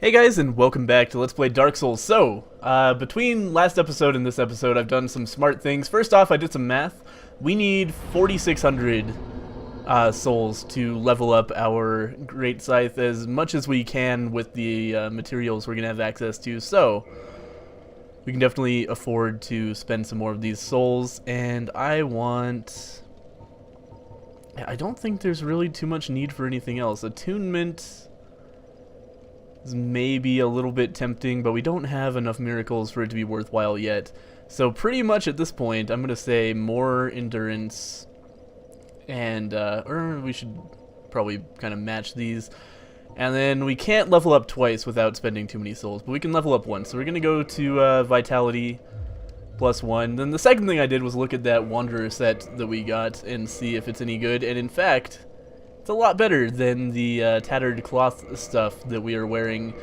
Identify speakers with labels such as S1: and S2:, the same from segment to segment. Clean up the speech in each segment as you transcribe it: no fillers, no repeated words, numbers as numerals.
S1: Hey guys, and welcome back to Let's Play Dark Souls. So, between last episode and this episode, I've done some smart things. First off, I did some math. We need 4,600 souls to level up our Great Scythe as much as we can with the materials we're going to have access to. So, we can definitely afford to spend some more of these souls, and I don't think there's really too much need for anything else. Attunement is maybe a little bit tempting, but we don't have enough miracles for it to be worthwhile yet. So pretty much at this point, I'm going to say more endurance, and or we should probably kind of match these. And then we can't level up twice without spending too many souls, but we can level up once. So we're going to go to Vitality +1. Then the second thing I did was look at that Wanderer set that we got and see if it's any good, and in fact, it's a lot better than the tattered cloth stuff that we are wearing.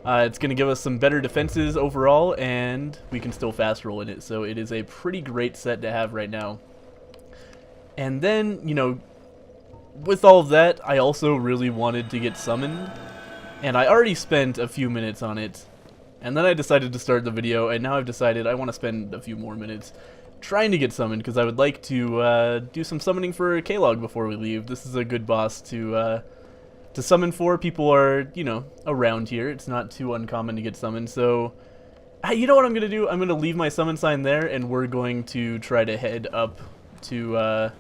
S1: It's going to give us some better defenses overall, and we can still fast roll in it, so it is a pretty great set to have right now. And then, you know, with all of that, I also really wanted to get summoned, and I already spent a few minutes on it, and then I decided to start the video, and now I've decided I want to spend a few more minutes trying to get summoned, because I would like to do some summoning for K-Log before we leave. This is a good boss to summon for. People are, you know, around here. It's not too uncommon to get summoned, so you know what I'm going to do? I'm going to leave my summon sign there, and we're going to try to head up to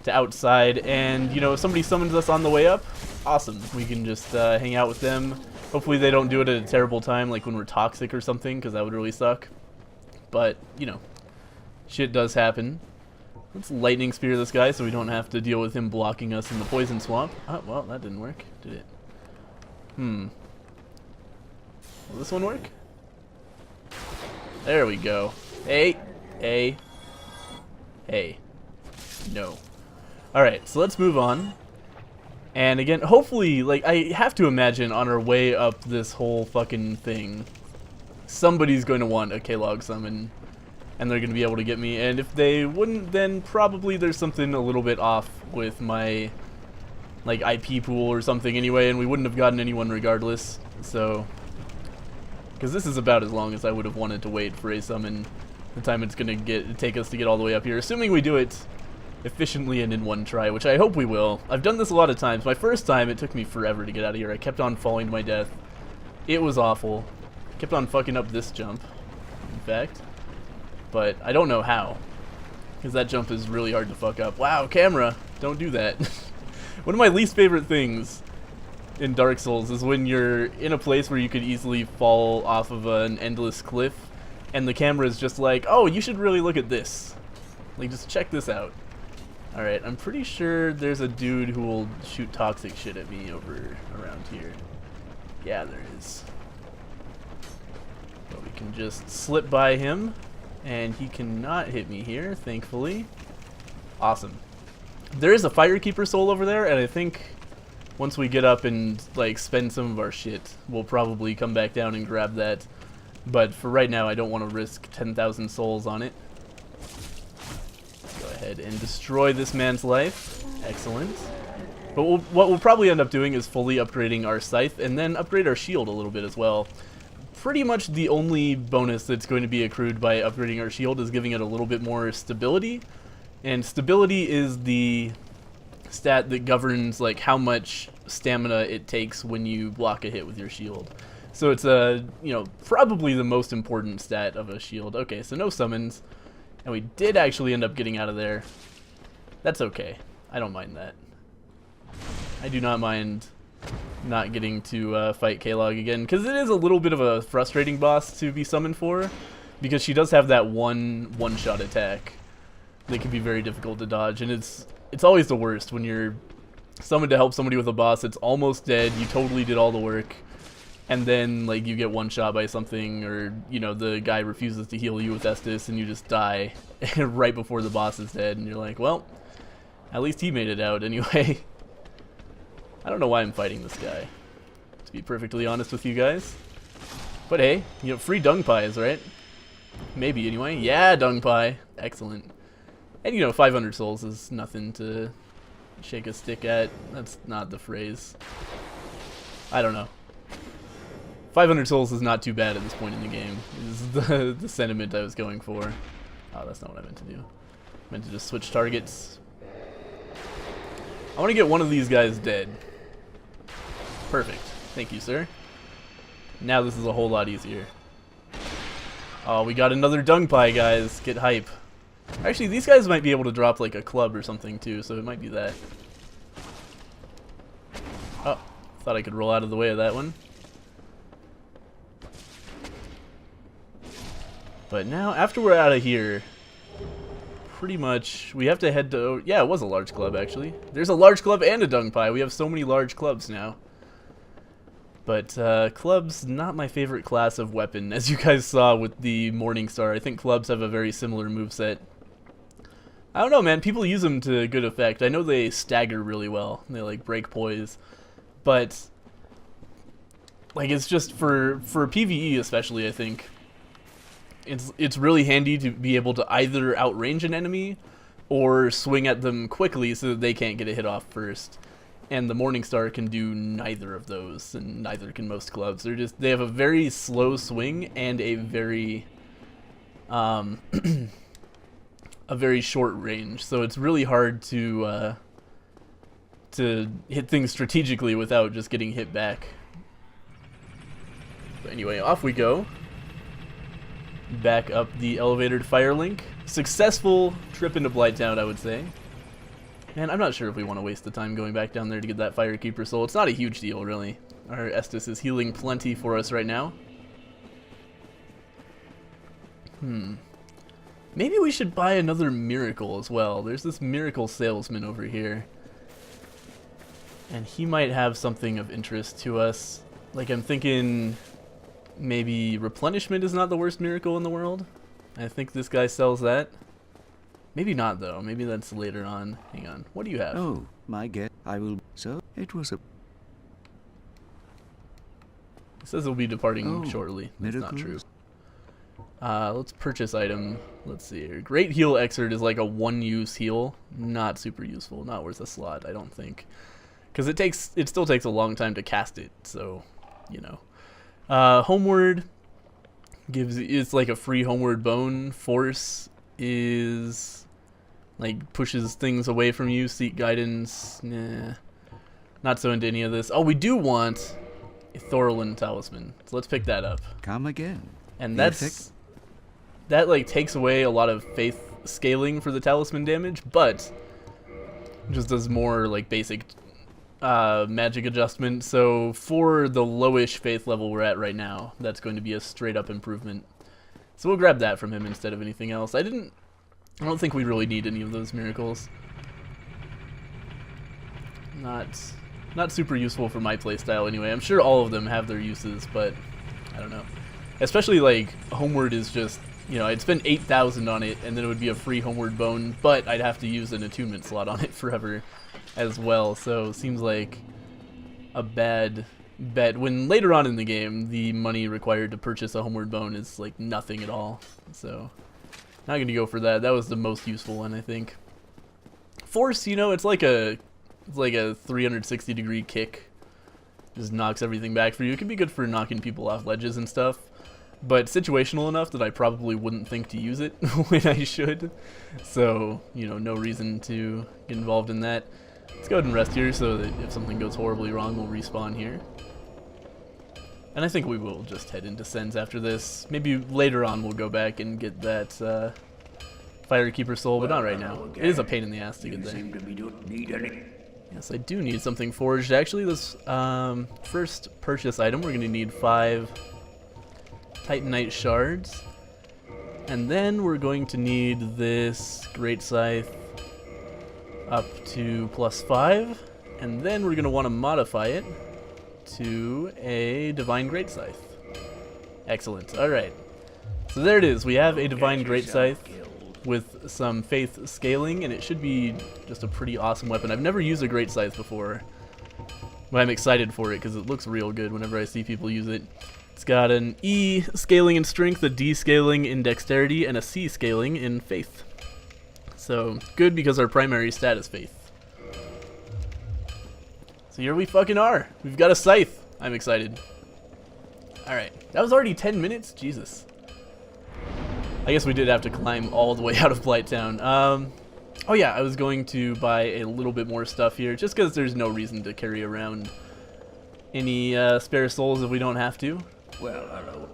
S1: outside, and, you know, if somebody summons us on the way up, awesome. We can just hang out with them. Hopefully they don't do it at a terrible time, like when we're toxic or something, because that would really suck. But, you know, shit does happen. Let's lightning spear this guy so we don't have to deal with him blocking us in the poison swamp. Oh, well, that didn't work, did it? Will this one work? There we go. Hey, hey, hey. No. Alright, so let's move on. And again, hopefully, like, I have to imagine on our way up this whole fucking thing, somebody's going to want a K-Log summon, and they're going to be able to get me. And if they wouldn't, then probably there's something a little bit off with my, like, IP pool or something anyway, and we wouldn't have gotten anyone regardless. So, because this is about as long as I would have wanted to wait for a summon, the time it's going to take us to get all the way up here, assuming we do it efficiently and in one try, which I hope we will. I've done this a lot of times. My first time, it took me forever to get out of here. I kept on falling to my death. It was awful. Kept on fucking up this jump, in fact. But I don't know how, because that jump is really hard to fuck up. Wow, camera! Don't do that. One of my least favorite things in Dark Souls is when you're in a place where you could easily fall off of an endless cliff, and the camera is just like, oh, you should really look at this. Like, just check this out. Alright, I'm pretty sure there's a dude who will shoot toxic shit at me over around here. Yeah, there is. But we can just slip by him, and he cannot hit me here, thankfully. Awesome. There is a Firekeeper soul over there, and I think once we get up and, like, spend some of our shit, we'll probably come back down and grab that. But for right now, I don't want to risk 10,000 souls on it. And destroy this man's life. Excellent. But what we'll probably end up doing is fully upgrading our scythe and then upgrade our shield a little bit as well. Pretty much the only bonus that's going to be accrued by upgrading our shield is giving it a little bit more stability. And stability is the stat that governs, like, how much stamina it takes when you block a hit with your shield. So it's you know, probably the most important stat of a shield. Okay, so no summons. And we did actually end up getting out of there. That's okay. I don't mind that. I do not mind not getting to fight K-Log again, because it is a little bit of a frustrating boss to be summoned for, because she does have that one-shot attack that can be very difficult to dodge, and it's always the worst when you're summoned to help somebody with a boss that's almost dead, you totally did all the work, and then, like, you get one shot by something, or, you know, the guy refuses to heal you with Estus, and you just die right before the boss is dead, and you're like, well, at least he made it out anyway. I don't know why I'm fighting this guy, to be perfectly honest with you guys. But hey, you know, free dung pies, right? Maybe, anyway. Yeah, dung pie. Excellent. And, you know, 500 souls is nothing to shake a stick at. That's not the phrase. I don't know. 500 souls is not too bad at this point in the game. This is the sentiment I was going for. Oh, that's not what I meant to do. I meant to just switch targets. I want to get one of these guys dead. Perfect. Thank you, sir. Now this is a whole lot easier. Oh, we got another dung pie, guys. Get hype. Actually, these guys might be able to drop like a club or something too, so it might be that. Oh, thought I could roll out of the way of that one. But now, after we're out of here, pretty much we have to head to... Yeah, it was a large club, actually. There's a large club and a dung pie. We have so many large clubs now. But clubs, not my favorite class of weapon, as you guys saw with the Morningstar. I think clubs have a very similar moveset. I don't know, man. People use them to good effect. I know they stagger really well. They like break poise. But like it's just for PvE especially, I think it's really handy to be able to either outrange an enemy or swing at them quickly so that they can't get a hit off first. And the Morningstar can do neither of those, and neither can most clubs. They have a very slow swing and a very a very short range. So it's really hard to hit things strategically without just getting hit back. But anyway, off we go. Back up the elevator to Firelink. Successful trip into Blighttown, I would say. Man, I'm not sure if we want to waste the time going back down there to get that Firekeeper soul. It's not a huge deal, really. Our Estus is healing plenty for us right now. Maybe we should buy another miracle as well. There's this miracle salesman over here. And he might have something of interest to us. Like, I'm thinking maybe replenishment is not the worst miracle in the world. I think this guy sells that. Maybe not, though. Maybe that's later on. Hang on. What do you have?
S2: Oh, my guess. I will. So, it was a...
S1: It says it'll be departing shortly. That's
S2: miracles?
S1: not true. Let's purchase item. Let's see here. Great Heal Exert is like a one-use heal. Not super useful. Not worth a slot, I don't think. Because it still takes a long time to cast it, so, you know. Homeward it's like a free homeward bone. Force is like pushes things away from you. Seek guidance, nah, not so into any of this. Oh, we do want a Thorolin talisman, so let's pick that up.
S2: Come again.
S1: And that like takes away a lot of faith scaling for the talisman damage, but just does more like basic magic adjustment. So for the lowish faith level we're at right now, that's going to be a straight up improvement. So we'll grab that from him instead of anything else. I don't think we really need any of those miracles. Not super useful for my playstyle anyway. I'm sure all of them have their uses, but I don't know. Especially like Homeward is just, you know, I'd spend 8,000 on it and then it would be a free Homeward bone, but I'd have to use an attunement slot on it forever as well. So it seems like a bad bet when later on in the game the money required to purchase a Homeward bone is like nothing at all. So not gonna go for that. That was the most useful one, I think. Force, you know, it's like a 360 degree kick. Just knocks everything back for you. It can be good for knocking people off ledges and stuff, but situational enough that I probably wouldn't think to use it when I should. So, you know, no reason to get involved in that. Let's go ahead and rest here so that if something goes horribly wrong, we'll respawn here. And I think we will just head into Sens after this. Maybe later on we'll go back and get that Firekeeper soul, but not right now. It is a pain in the ass to get there. Yes, I do need something forged. Actually, this first purchase item, we're going to need 5 Titanite shards. And then we're going to need this Great Scythe up to +5. And then we're going to want to modify it to a Divine Great Scythe. Excellent. Alright. So there it is. We have a Divine Great Scythe with some faith scaling, and it should be just a pretty awesome weapon. I've never used a Great Scythe before, but I'm excited for it because it looks real good whenever I see people use it. It's got an E scaling in strength, a D scaling in dexterity, and a C scaling in faith. So good because our primary stat is faith. So here we fucking are. We've got a scythe. I'm excited. Alright, that was already 10 minutes? Jesus. I guess we did have to climb all the way out of Blighttown. Oh yeah, I was going to buy a little bit more stuff here, just because there's no reason to carry around any spare souls if we don't have to.
S2: Well, hello.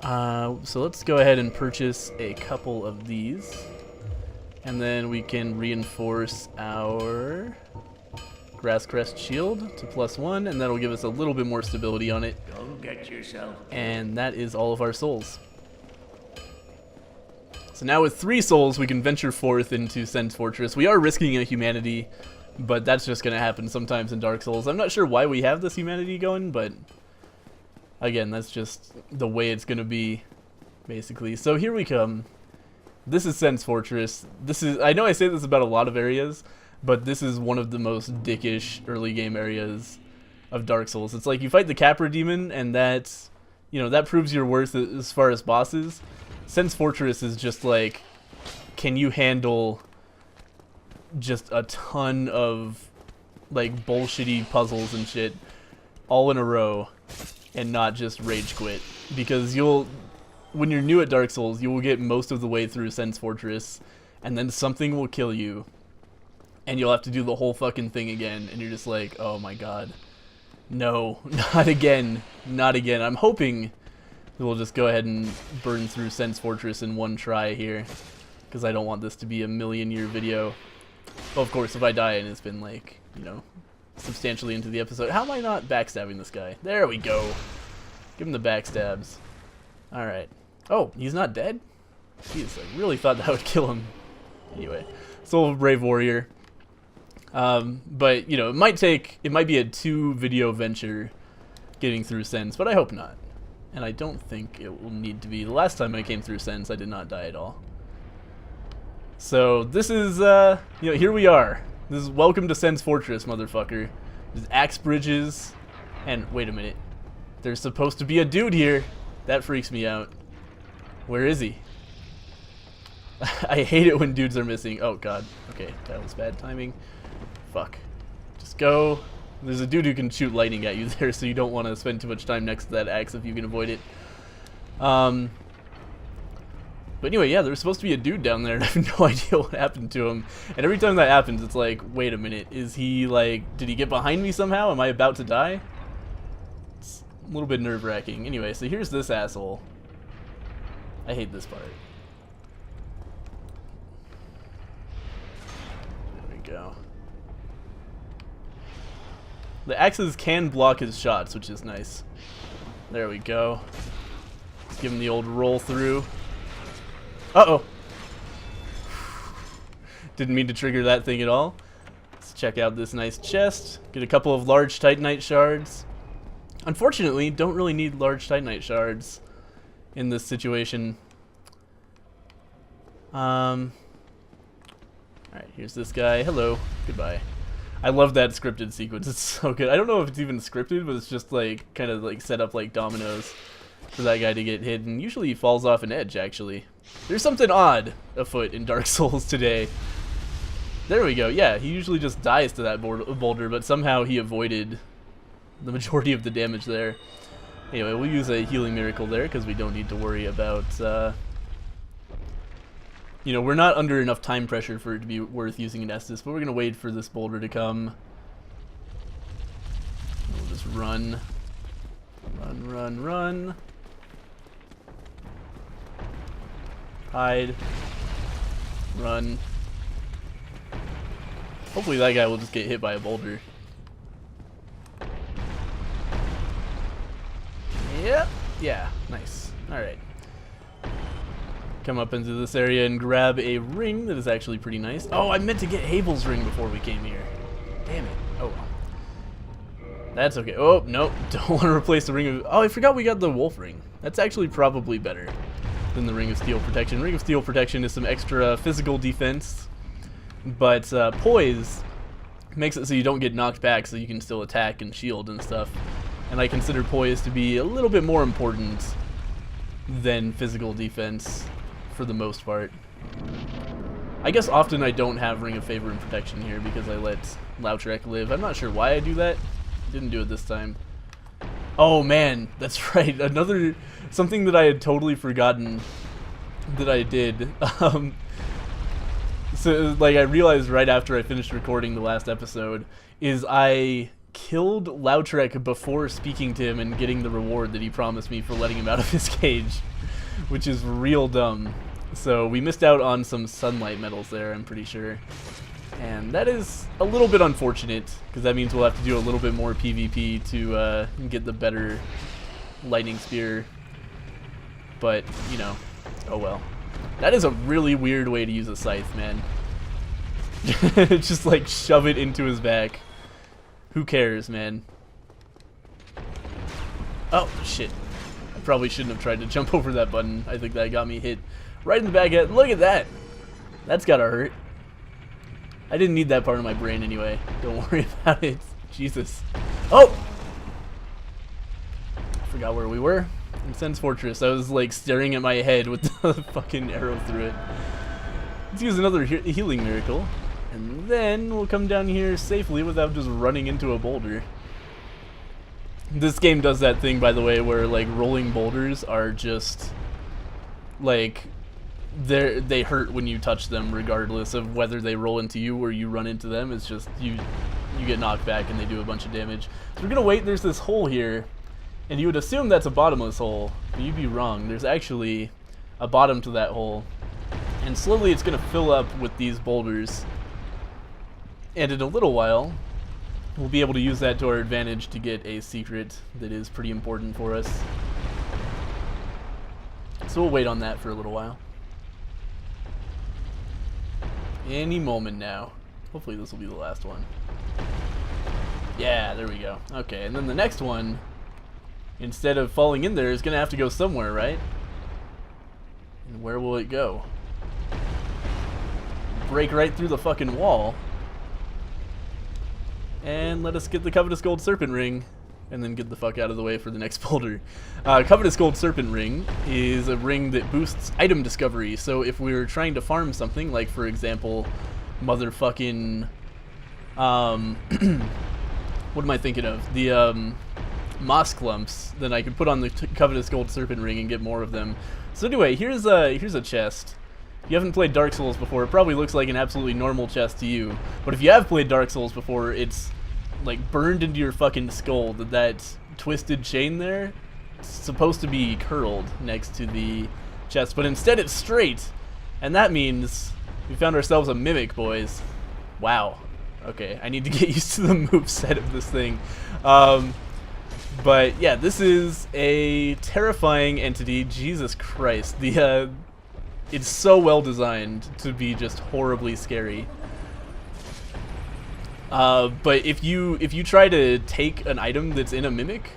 S1: Hello. So let's go ahead and purchase a couple of these. And then we can reinforce our Grass Crest Shield to +1, and that'll give us a little bit more stability on it.
S2: Go get yourself.
S1: And that is all of our souls. So now with 3 souls, we can venture forth into Sen's Fortress. We are risking a humanity, but that's just going to happen sometimes in Dark Souls. I'm not sure why we have this humanity going, but again, that's just the way it's going to be, basically. So here we come. This is Sen's Fortress. This is, I know I say this about a lot of areas, but this is one of the most dickish early game areas of Dark Souls. It's like you fight the Capra Demon, and that's, you know, that proves your worth as far as bosses. Sen's Fortress is just like, can you handle just a ton of like bullshitty puzzles and shit all in a row and not just rage quit? Because when you're new at Dark Souls, you will get most of the way through Sen's Fortress, and then something will kill you, and you'll have to do the whole fucking thing again, and you're just like, oh my god, no, not again, not again. I'm hoping we'll just go ahead and burn through Sen's Fortress in one try here, because I don't want this to be a million-year video. Well, of course, if I die and it's been, like, you know, substantially into the episode. How am I not backstabbing this guy? There we go. Give him the backstabs. Alright. Oh, he's not dead? Jeez, I really thought that would kill him. Anyway, Soul of a Brave Warrior. But, you know, it might be a 2-video venture getting through Sen's, but I hope not. And I don't think it will need to be. The last time I came through Sen's, I did not die at all. So this is, you know, here we are. This is welcome to Sen's Fortress, motherfucker. There's axe bridges, and wait a minute. There's supposed to be a dude here. That freaks me out. Where is he? I hate it when dudes are missing. Oh god. Okay, that was bad timing. Fuck. Just go. There's a dude who can shoot lightning at you there, so you don't want to spend too much time next to that axe if you can avoid it. But anyway, yeah, there's supposed to be a dude down there, and I have no idea what happened to him. And every time that happens, it's like, wait a minute, is he, like, did he get behind me somehow? Am I about to die? It's a little bit nerve-wracking. Anyway, so here's this asshole. I hate this part. There we go. The axes can block his shots, which is nice. There we go. Let's give him the old roll through. Uh-oh. Didn't mean to trigger that thing at all. Let's check out this nice chest. Get a couple of large Titanite shards. Unfortunately, don't really need large Titanite shards in this situation. Alright, here's this guy. Hello. Goodbye. I love that scripted sequence. It's so good. I don't know if it's even scripted, but it's just like kind of like set up like dominoes for that guy to get hit, and usually he falls off an edge, actually. There's something odd afoot in Dark Souls today. There we go. Yeah, he usually just dies to that boulder, but somehow he avoided the majority of the damage there. Anyway, we'll use a healing miracle there because we don't need to worry about you know, we're not under enough time pressure for it to be worth using an Estus, but we're going to wait for this boulder to come. We'll just run. Run, run, run. Hide. Run. Hopefully that guy will just get hit by a boulder. Yep. Yeah, nice. Alright. Come up into this area and grab a ring that is actually pretty nice. Oh, I meant to get Havel's ring before we came here. Damn it. Oh well. That's okay. Oh, nope. Don't want to replace the ring of... Oh, I forgot we got the wolf ring. That's actually probably better than the ring of steel protection. Ring of steel protection is some extra physical defense, but poise makes it so you don't get knocked back, so you can still attack and shield and stuff. And I consider poise to be a little bit more important than physical defense for the most part. I guess often I don't have Ring of Favor and Protection here because I let Lautrec live. I'm not sure why I do that. Didn't do it this time. Oh man, that's right. Another something that I had totally forgotten that I did. So like I realized right after I finished recording the last episode is I killed Lautrec before speaking to him and getting the reward that he promised me for letting him out of his cage, which is real dumb. So we missed out on some sunlight medals there, I'm pretty sure. And that is a little bit unfortunate, because that means we'll have to do a little bit more PvP to get the better lightning spear. But, you know, oh well. That is a really weird way to use a scythe, man. Just like shove it into his back. Who cares, man? Oh, shit. I probably shouldn't have tried to jump over that button. I think that got me hit right in the back head. Look at that! That's gotta hurt. I didn't need that part of my brain anyway. Don't worry about it. Jesus. Oh! I forgot where we were. In Sen's Fortress. I was like staring at my head with the fucking arrow through it. Let's use another healing miracle. And then we'll come down here safely without just running into a boulder. This game does that thing, by the way, where like rolling boulders are just like they hurt when you touch them, regardless of whether they roll into you or you run into them. It's just you get knocked back and they do a bunch of damage. So we're gonna wait. There's this hole here, and you would assume that's a bottomless hole, but you'd be wrong. There's actually a bottom to that hole, and slowly it's gonna fill up with these boulders. And in a little while, we'll be able to use that to our advantage to get a secret that is pretty important for us. So we'll wait on that for a little while. Any moment now. Hopefully this will be the last one. Yeah, there we go. Okay, and then the next one, instead of falling in there, is going to have to go somewhere, right? And where will it go? Break right through the fucking wall. And let us get the Covetous Gold Serpent Ring, and then get the fuck out of the way for the next boulder. Covetous Gold Serpent Ring is a ring that boosts item discovery. So if we were trying to farm something, like for example, motherfucking, what am I thinking of? The moss clumps, then I could put on the Covetous Gold Serpent Ring and get more of them. So anyway, here's a chest. If you haven't played Dark Souls before, it probably looks like an absolutely normal chest to you. But if you have played Dark Souls before, it's like burned into your fucking skull that twisted chain there. It's supposed to be curled next to the chest, but instead it's straight. And that means we found ourselves a mimic, boys. Wow. Okay, I need to get used to the moveset of this thing. But yeah, this is a terrifying entity. Jesus Christ. It's so well designed to be just horribly scary. But if you try to take an item that's in a mimic,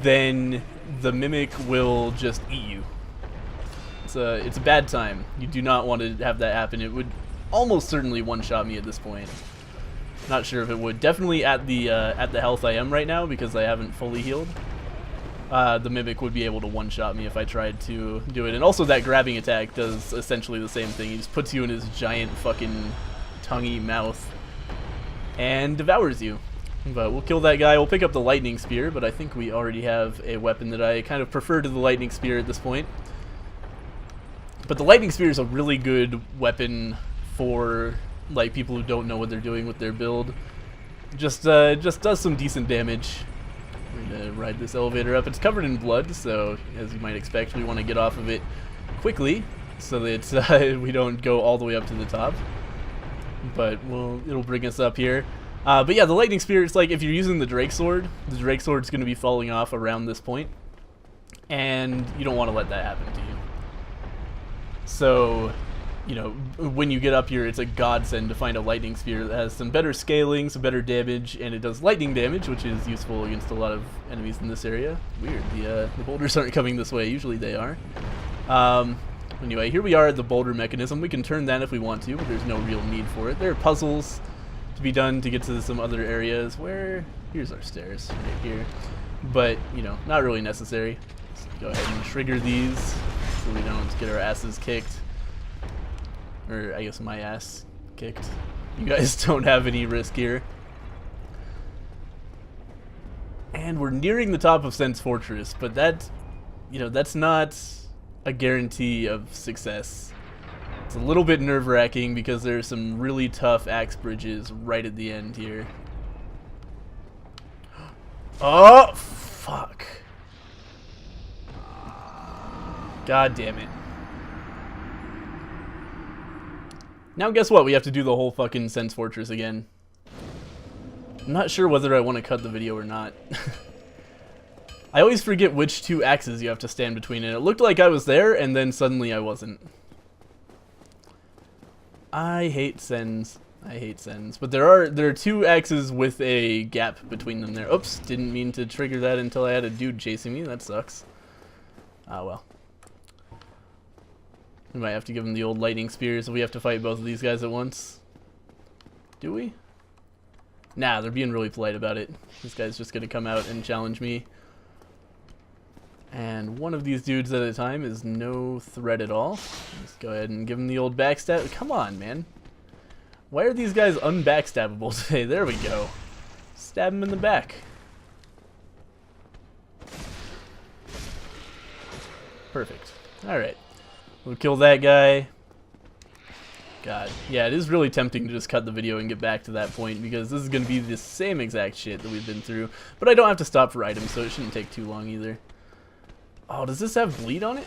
S1: then the mimic will just eat you. It's a bad time. You do not want to have that happen. It would almost certainly one-shot me at this point. Not sure if it would. Definitely at the health I am right now, because I haven't fully healed. The mimic would be able to one-shot me if I tried to do it. And also that grabbing attack does essentially the same thing. He just puts you in his giant fucking tonguey mouth and devours you. But we'll kill that guy. We'll pick up the lightning spear, but I think we already have a weapon that I kind of prefer to the lightning spear at this point. But the lightning spear is a really good weapon for like people who don't know what they're doing with their build. Just does some decent damage. We're gonna ride this elevator up. It's covered in blood, so as you might expect, we want to get off of it quickly so that we don't go all the way up to the top. But it'll bring us up here. But yeah, the lightning spear, it's like if you're using the Drake Sword's going to be falling off around this point, and you don't want to let that happen to you. So, you know, when you get up here, it's a godsend to find a lightning spear that has some better scaling, some better damage, and it does lightning damage, which is useful against a lot of enemies in this area. Weird, the boulders aren't coming this way. Usually they are. Anyway, here we are at the boulder mechanism. We can turn that if we want to, but there's no real need for it. There are puzzles to be done to get to some other areas where... Here's our stairs, right here. But, you know, not really necessary. Let's go ahead and trigger these so we don't get our asses kicked. Or, I guess my ass kicked. You guys don't have any risk here. And we're nearing the top of Sen's Fortress, but that, you know, that's not a guarantee of success. It's a little bit nerve-wracking because there's some really tough axe bridges right at the end here. Oh, fuck. God damn it. Now guess what? We have to do the whole fucking Sen's Fortress again. I'm not sure whether I want to cut the video or not. I always forget which two axes you have to stand between, and it looked like I was there, and then suddenly I wasn't. I hate Sens. I hate Sens. But there are two axes with a gap between them there. Oops, didn't mean to trigger that until I had a dude chasing me. That sucks. Ah, well. We might have to give him the old lightning spears if we have to fight both of these guys at once. Do we? Nah, they're being really polite about it. This guy's just gonna come out and challenge me. And one of these dudes at a time is no threat at all. Let's go ahead and give him the old backstab. Come on, man. Why are these guys unbackstabbable today? There we go. Stab him in the back. Perfect. Alright. We'll kill that guy. God. Yeah, it is really tempting to just cut the video and get back to that point because this is going to be the same exact shit that we've been through. But I don't have to stop for items, so it shouldn't take too long either. Oh, does this have bleed on it?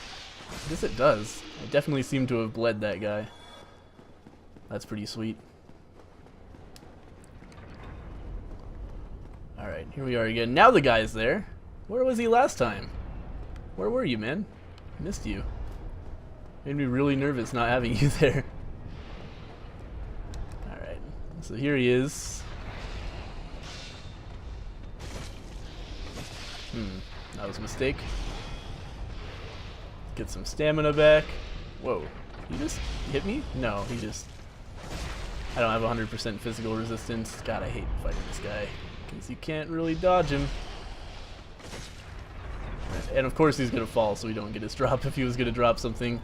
S1: I guess it does. I definitely seem to have bled that guy. That's pretty sweet. Alright, here we are again. Now the guy's there. Where was he last time? Where were you, man? I missed you. Made me really nervous not having you there. Alright, so here he is. That was a mistake. Get some stamina back. Whoa, he just hit me? No, he just... I don't have 100% physical resistance. God, I hate fighting this guy. Because you can't really dodge him. And of course he's going to fall, so we don't get his drop if he was going to drop something.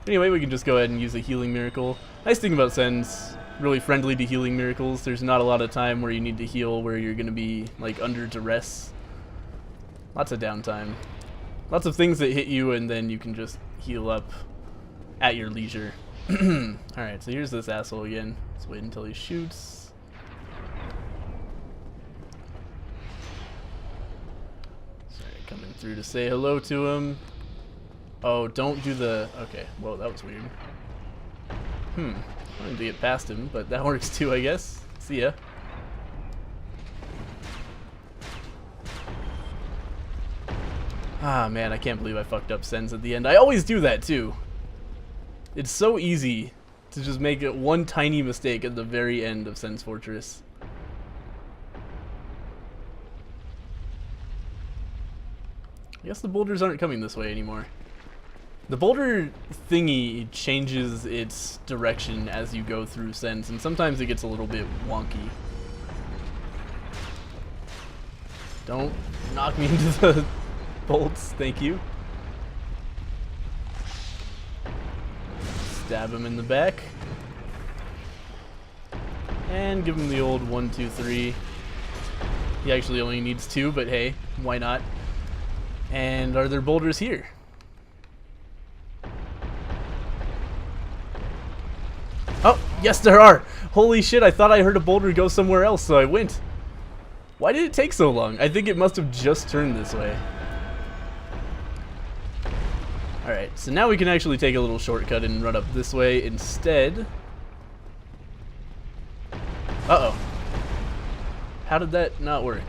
S1: Anyway, we can just go ahead and use a healing miracle. Nice thing about Sen's, really friendly to healing miracles. There's not a lot of time where you need to heal, where you're going to be like under duress. Lots of downtime. Lots of things that hit you, and then you can just heal up at your leisure. Alright, so here's this asshole again. Let's wait until he shoots. Sorry, coming through to say hello to him. Oh, don't do the... Okay, whoa, that was weird. I wanted to get past him, but that works too, I guess. See ya. Ah, man, I can't believe I fucked up Sens at the end. I always do that, too. It's so easy to just make one tiny mistake at the very end of Sen's Fortress. I guess the boulders aren't coming this way anymore. The boulder thingy changes its direction as you go through Sens, and sometimes it gets a little bit wonky. Don't knock me into the bolts, thank you. Stab him in the back. And give him the old 1, 2, 3. He actually only needs 2, but hey, why not? And are there boulders here? Oh, yes there are! Holy shit, I thought I heard a boulder go somewhere else, so I went. Why did it take so long? I think it must have just turned this way. Alright, so now we can actually take a little shortcut and run up this way instead. Uh-oh. How did that not work?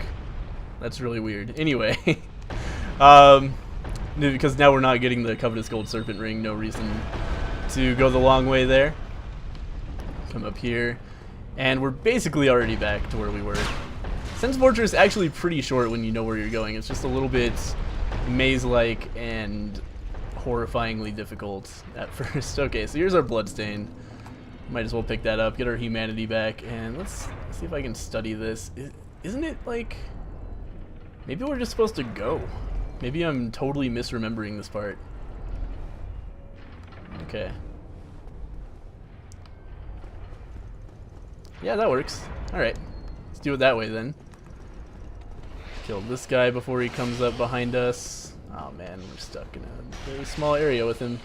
S1: That's really weird. Anyway. Because now we're not getting the Covetous Gold Serpent Ring, no reason to go the long way there. Come up here. And we're basically already back to where we were. Sen's Fortress is actually pretty short when you know where you're going. It's just a little bit maze-like and horrifyingly difficult at first. Okay, so here's our bloodstain. Might as well pick that up, get our humanity back, and let's see if I can study this. Isn't it like... Maybe we're just supposed to go. Maybe I'm totally misremembering this part. Okay. Yeah, that works. Alright. Let's do it that way then. Kill this guy before he comes up behind us. Oh man, we're stuck in a very small area with him.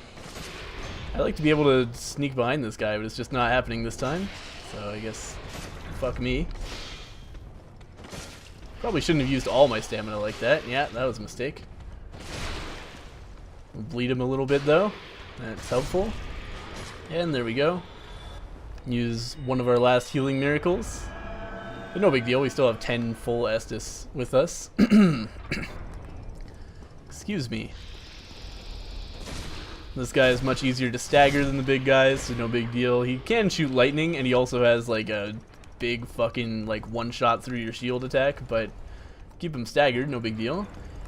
S1: I like to be able to sneak behind this guy, but it's just not happening this time. So I guess, fuck me. Probably shouldn't have used all my stamina like that. Yeah, that was a mistake. We'll bleed him a little bit though. That's helpful. And there we go. Use one of our last healing miracles. But no big deal, we still have 10 full Estus with us. Excuse me. This guy is much easier to stagger than the big guys, so no big deal. He can shoot lightning, and he also has like a big fucking like one-shot through your shield attack, but keep him staggered, no big deal.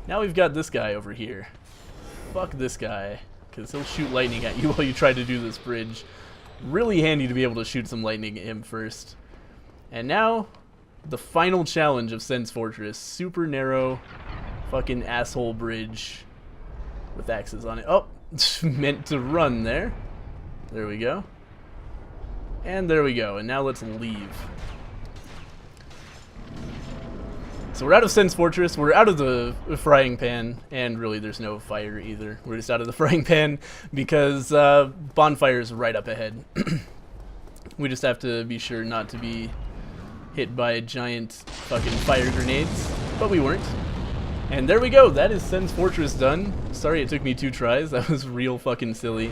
S1: Now we've got this guy over here. Fuck this guy, because he'll shoot lightning at you while you try to do this bridge. Really handy to be able to shoot some lightning at him first. And now, the final challenge of Sen's Fortress. Super narrow fucking asshole bridge with axes on it. Oh, meant to run there. There we go. And there we go. And now let's leave. So we're out of Sen's Fortress, we're out of the frying pan, and really there's no fire either. We're just out of the frying pan because bonfire is right up ahead. We just have to be sure not to be hit by giant fucking fire grenades, but we weren't. And there we go, that is Sen's Fortress done. Sorry it took me 2 tries, that was real fucking silly.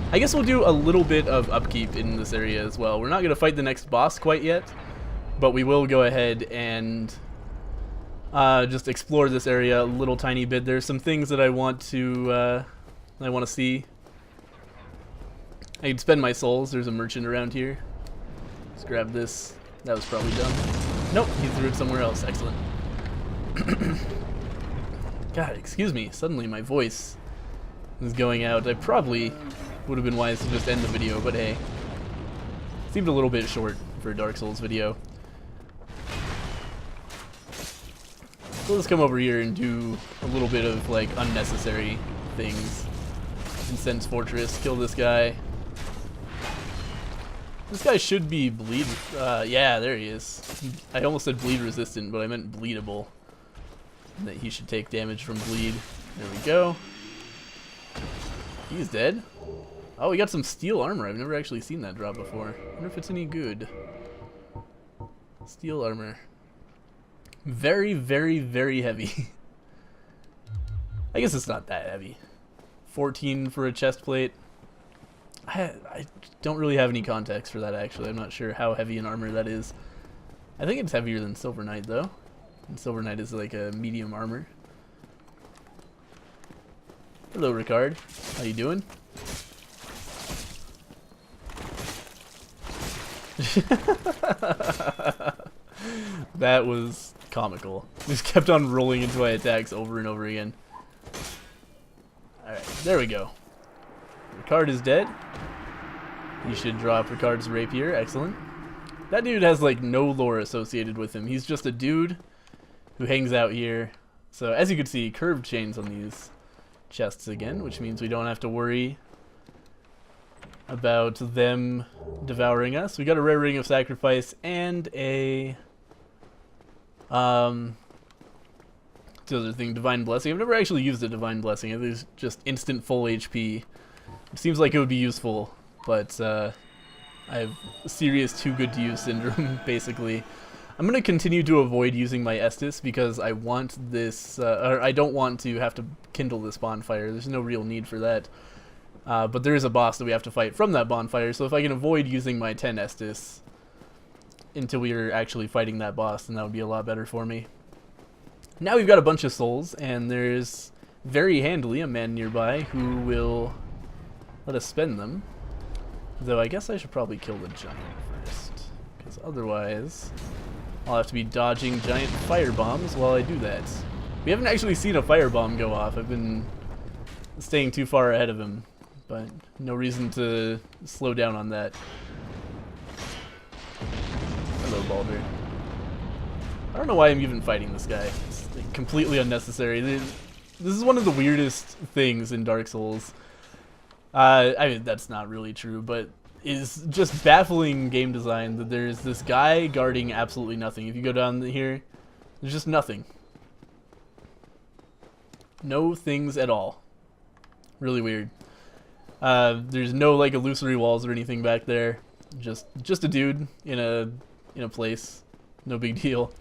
S1: I guess we'll do a little bit of upkeep in this area as well. We're not going to fight the next boss quite yet, but we will go ahead and just explore this area a little tiny bit. There's some things that I want to see. I can spend my souls. There's a merchant around here. Let's grab this. That was probably dumb. Nope, he threw it somewhere else. Excellent. God, excuse me. Suddenly my voice is going out. I probably would have been wise to just end the video, but hey. Seemed a little bit short for a Dark Souls video. So let's come over here and do a little bit of like unnecessary things in Sen's Fortress. Kill this guy. This guy should be bleed. Yeah, there he is. I almost said bleed resistant, but I meant bleedable. That he should take damage from bleed. There we go. He's dead. Oh, we got some steel armor. I've never actually seen that drop before. I wonder if it's any good. Steel armor. Very, very, very heavy. I guess it's not that heavy. 14 for a chest plate. I don't really have any context for that, actually. I'm not sure how heavy an armor that is. I think it's heavier than Silver Knight, though. And Silver Knight is like a medium armor. Hello, Ricard. How you doing? That was comical. Just kept on rolling into my attacks over and over again. Alright, there we go. Ricard is dead. You should drop Ricard's rapier. Excellent. That dude has like no lore associated with him. He's just a dude who hangs out here. So as you can see, curved chains on these chests again, which means we don't have to worry about them devouring us. We got a rare ring of sacrifice and a the other thing, divine blessing. I've never actually used a divine blessing. It is just instant full HP. It seems like it would be useful, but I have serious too good to use syndrome. Basically, I'm gonna continue to avoid using my Estus because I want this, or I don't want to have to kindle this bonfire. There's no real need for that. But there is a boss that we have to fight from that bonfire, so if I can avoid using my 10 Estus until we are actually fighting that boss, then that would be a lot better for me. Now we've got a bunch of souls, and there's very handily a man nearby who will let us spend them. Though I guess I should probably kill the giant first, because otherwise I'll have to be dodging giant fire bombs while I do that. We haven't actually seen a firebomb go off. I've been staying too far ahead of him, but no reason to slow down on that. Hello, Baldur. I don't know why I'm even fighting this guy. It's like completely unnecessary. This is one of the weirdest things in Dark Souls. I mean, that's not really true, but is just baffling game design. That there's this guy guarding absolutely nothing. If you go down here, there's just nothing. No things at all. Really weird. There's no like illusory walls or anything back there. Just a dude in a place. No big deal.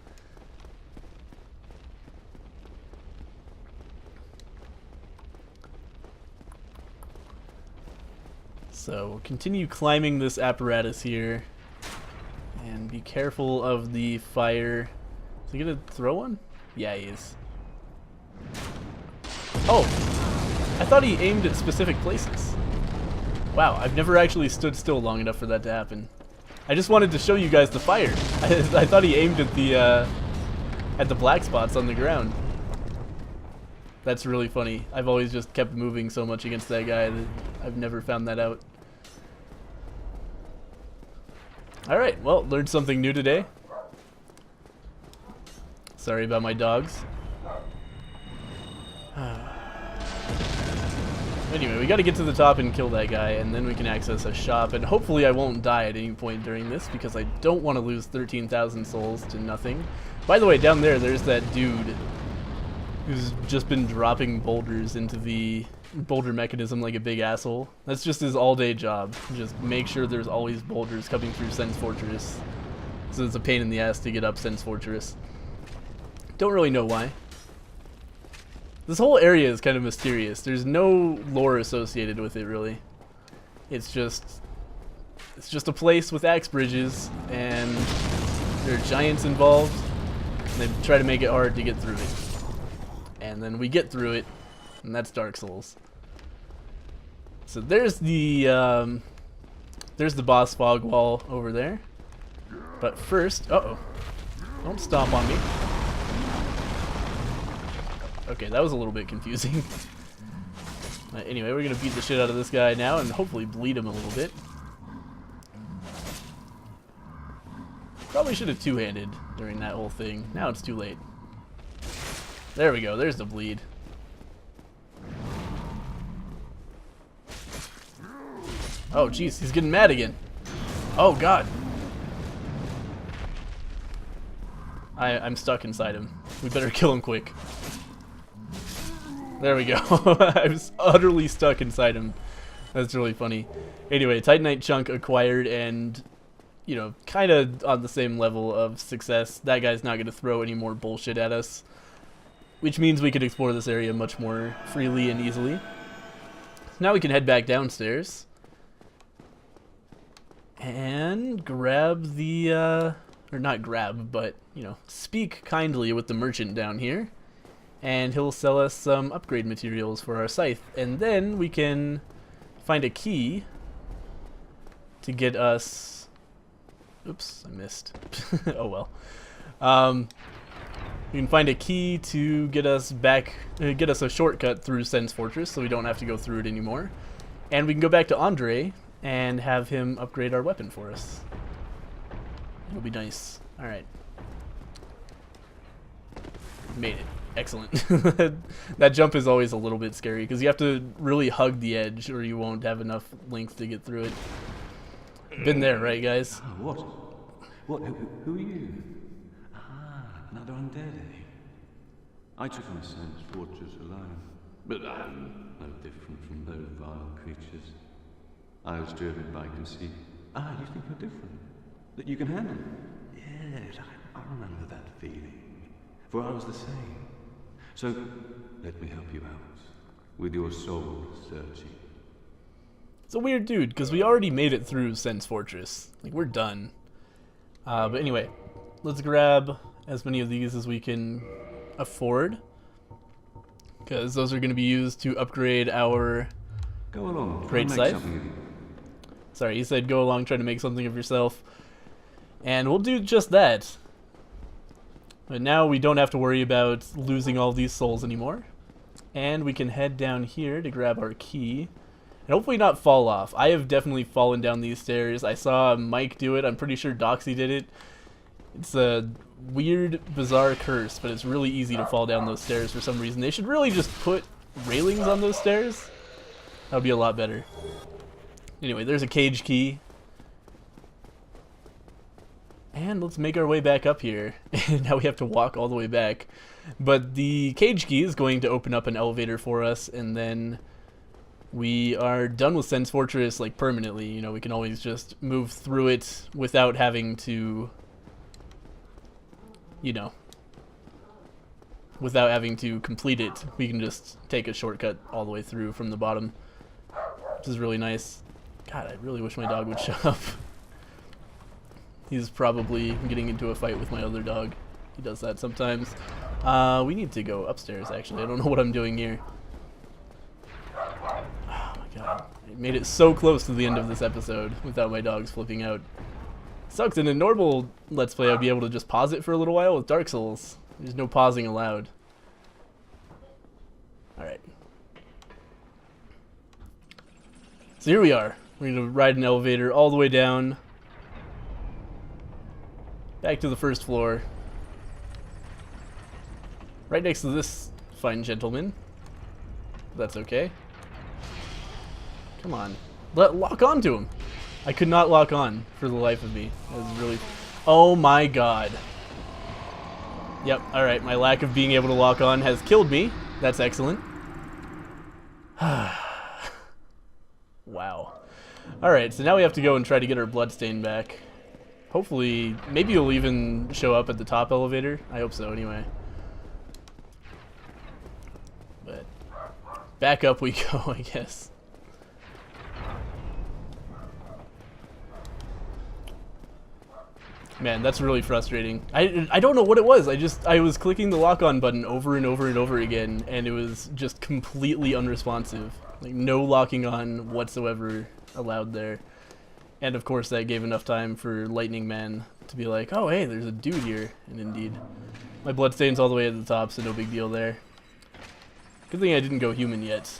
S1: So continue climbing this apparatus here, and be careful of the fire. Is he gonna throw one? Yeah, he is. Oh, I thought he aimed at specific places. Wow, I've never actually stood still long enough for that to happen. I just wanted to show you guys the fire. I thought he aimed at the black spots on the ground. That's really funny. I've always just kept moving so much against that guy that I've never found that out. Alright, well, learned something new today. Sorry about my dogs. Anyway, we gotta get to the top and kill that guy, and then we can access a shop, and hopefully I won't die at any point during this, because I don't want to lose 13,000 souls to nothing. By the way, down there's that dude who's just been dropping boulders into the boulder mechanism like a big asshole. That's just his all-day job. Just make sure there's always boulders coming through Sen's Fortress. So it's a pain in the ass to get up Sen's Fortress. Don't really know why. This whole area is kind of mysterious. There's no lore associated with it, really. It's just a place with axe bridges, and there are giants involved, and they try to make it hard to get through it. And then we get through it, and that's Dark Souls. So there's the boss fog wall over there. But first, uh-oh, don't stomp on me. Okay, that was a little bit confusing. Anyway, we're gonna beat the shit out of this guy now and hopefully bleed him a little bit. Probably should have two-handed during that whole thing. Now it's too late. There we go, there's the bleed. Oh jeez, he's getting mad again. Oh god. I'm stuck inside him. We better kill him quick. There we go. I was utterly stuck inside him. That's really funny. Anyway, Titanite chunk acquired, and you know, kind of on the same level of success. That guy's not going to throw any more bullshit at us, which means we could explore this area much more freely and easily. Now we can head back downstairs and grab the, or not grab, but, you know, speak kindly with the merchant down here, and he'll sell us some upgrade materials for our scythe, and then we can find a key to get us, oops, I missed. Oh well. We can find a key to get us back, get us a shortcut through Sen's Fortress, so we don't have to go through it anymore. And we can go back to Andre and have him upgrade our weapon for us. It'll be nice. All right. Made it. Excellent. That jump is always a little bit scary because you have to really hug the edge or you won't have enough length to get through it. Been there, right, guys?
S3: What? Who are you? Another undead, eh? I took on Sen's Fortress alone, but I'm no different from those vile creatures. I was driven by conceit. You think you're different? That you can handle it? Yes, I remember that feeling, for I was the same. So, let me help you out, with your soul searching.
S1: It's a weird dude, because we already made it through Sen's Fortress. Like, we're done. But anyway, let's grab as many of these as we can afford, because those are going to be used to upgrade our
S3: Go along,
S1: great scythe. Sorry, he said go along, try to make something of yourself. And we'll do just that. But now we don't have to worry about losing all these souls anymore. And we can head down here to grab our key. And hopefully not fall off. I have definitely fallen down these stairs. I saw Mike do it. I'm pretty sure Doxy did it. It's a weird, bizarre curse, but it's really easy to fall down those stairs for some reason. They should really just put railings on those stairs. That would be a lot better. Anyway, there's a cage key. And let's make our way back up here. And now we have to walk all the way back. But the cage key is going to open up an elevator for us, and then we are done with Sen's Fortress, like, permanently. You know, we can always just move through it without having to, you know, without having to complete it. We can just take a shortcut all the way through from the bottom, which is really nice. God, I really wish my dog would show up. He's probably getting into a fight with my other dog. He does that sometimes. We need to go upstairs, actually. I don't know what I'm doing here. Oh my god. I made it so close to the end of this episode without my dogs flipping out. Sucks. In a normal Let's Play, I'd be able to just pause it for a little while. With Dark Souls, there's no pausing allowed. Alright. So here we are. We're going to ride an elevator all the way down. Back to the first floor. Right next to this fine gentleman. That's okay. Come on. Lock on to him. I could not lock on for the life of me. That was really... Oh my god. Yep, alright. My lack of being able to lock on has killed me. That's excellent. Wow. Alright, so now we have to go and try to get our bloodstain back. Hopefully, maybe you'll even show up at the top elevator. I hope so, anyway. But back up we go, I guess. Man, that's really frustrating. I don't know what it was. I was clicking the lock-on button over and over and over again, and it was just completely unresponsive. Like, no locking on whatsoever allowed there. And of course that gave enough time for Lightning Man to be like, oh hey, there's a dude here. And indeed. My bloodstain's all the way at the top, so no big deal there. Good thing I didn't go human yet.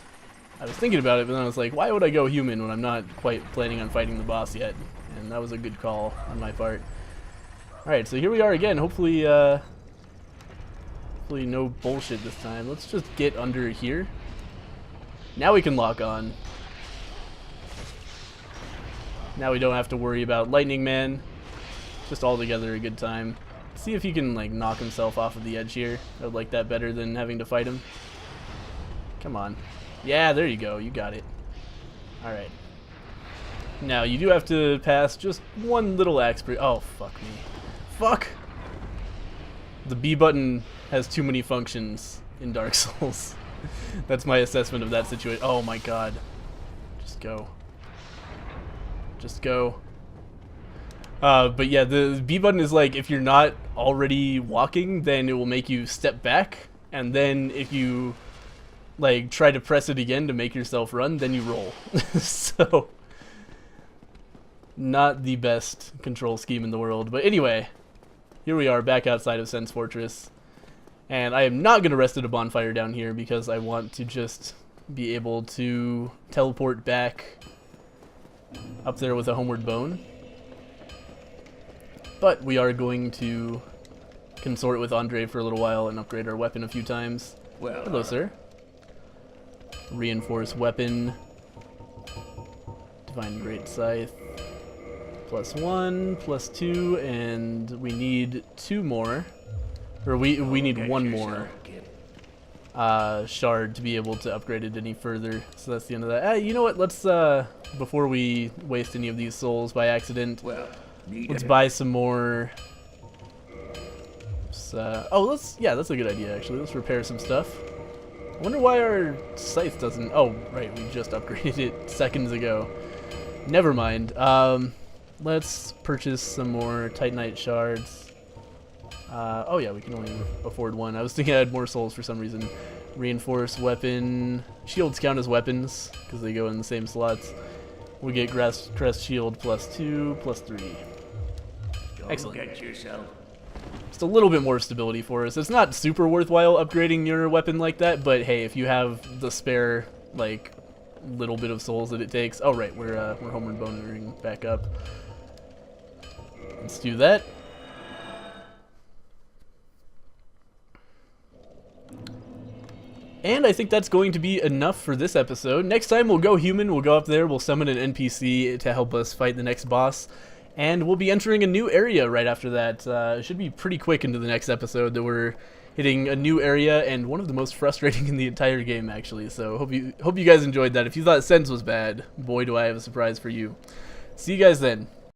S1: I was thinking about it, but then I was like, why would I go human when I'm not quite planning on fighting the boss yet? And that was a good call on my part. Alright, so here we are again. Hopefully, hopefully no bullshit this time. Let's just get under here. Now we can lock on. Now we don't have to worry about Lightning Man. Just altogether a good time. See if he can, like, knock himself off of the edge here. I would like that better than having to fight him. Come on. Yeah, there you go. You got it. Alright. Now, you do have to pass just one little axe break. Oh, fuck me. Fuck! The B button has too many functions in Dark Souls. That's my assessment of that situation. Oh my god. Just go. Just go. But yeah, the B button is like, if you're not already walking, then it will make you step back, and then if you like try to press it again to make yourself run, then you roll. So not the best control scheme in the world. But anyway, here we are back outside of Sen's Fortress, and I am not going to rest at a bonfire down here because I want to just be able to teleport back up there with a homeward bone. But we are going to consort with Andre for a little while and upgrade our weapon a few times.
S2: Well,
S1: hello, sir. Reinforce weapon. Divine Great Scythe. +1, +2, and we need 2 more. Or we need 1 more shard to be able to upgrade it any further. So that's the end of that. You know what? Let's before we waste any of these souls by accident, let's buy some more. Yeah, that's a good idea actually. Let's repair some stuff. I wonder why our scythe doesn't. Oh, right, we just upgraded it seconds ago. Never mind. Let's purchase some more Titanite shards. Oh yeah, we can only afford 1. I was thinking I had more souls for some reason. Reinforce weapon. Shields count as weapons because they go in the same slots. We get crest shield +2, +3. Excellent.
S2: Get yourself.
S1: Just a little bit more stability for us. It's not super worthwhile upgrading your weapon like that, but hey, if you have the spare like little bit of souls that it takes. Oh right, we're homeward bonering back up. Let's do that. And I think that's going to be enough for this episode. Next time we'll go human, we'll go up there, we'll summon an NPC to help us fight the next boss. And we'll be entering a new area right after that. It should be pretty quick into the next episode that we're hitting a new area and one of the most frustrating in the entire game, actually. So hope you guys enjoyed that. If you thought Sense was bad, boy, do I have a surprise for you. See you guys then.